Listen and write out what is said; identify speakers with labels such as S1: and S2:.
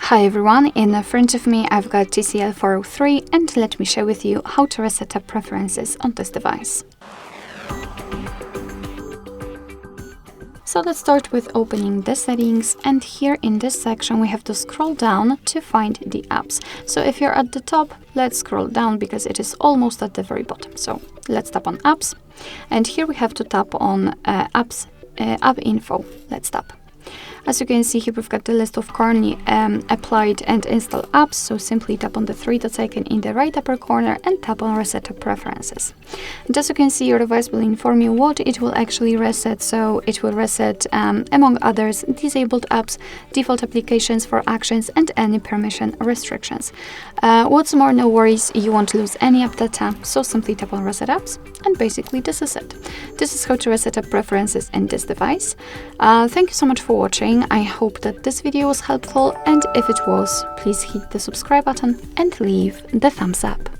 S1: Hi everyone, in front of me I've got TCL 403 and let me share with you how to reset up preferences on this device. So let's start with opening the settings, and here in this section we have to scroll down to find the apps. So if you're at the top, let's scroll down because it is almost at the very bottom. So let's tap on apps, and here we have to tap on apps, app info. Let's tap. As you can see here, we've got the list of currently applied and installed apps, so simply tap on the three dots icon in the right upper corner and tap on Reset Up Preferences. And as you can see, your device will inform you what it will actually reset, so it will reset, among others, disabled apps, default applications for actions, and any permission restrictions. What's more, no worries, you won't lose any app data, so simply tap on Reset Apps, and basically this is it. This is how to reset up preferences in this device. Thank you so much for watching. I hope that this video was helpful, and if it was, please hit the subscribe button and leave the thumbs up.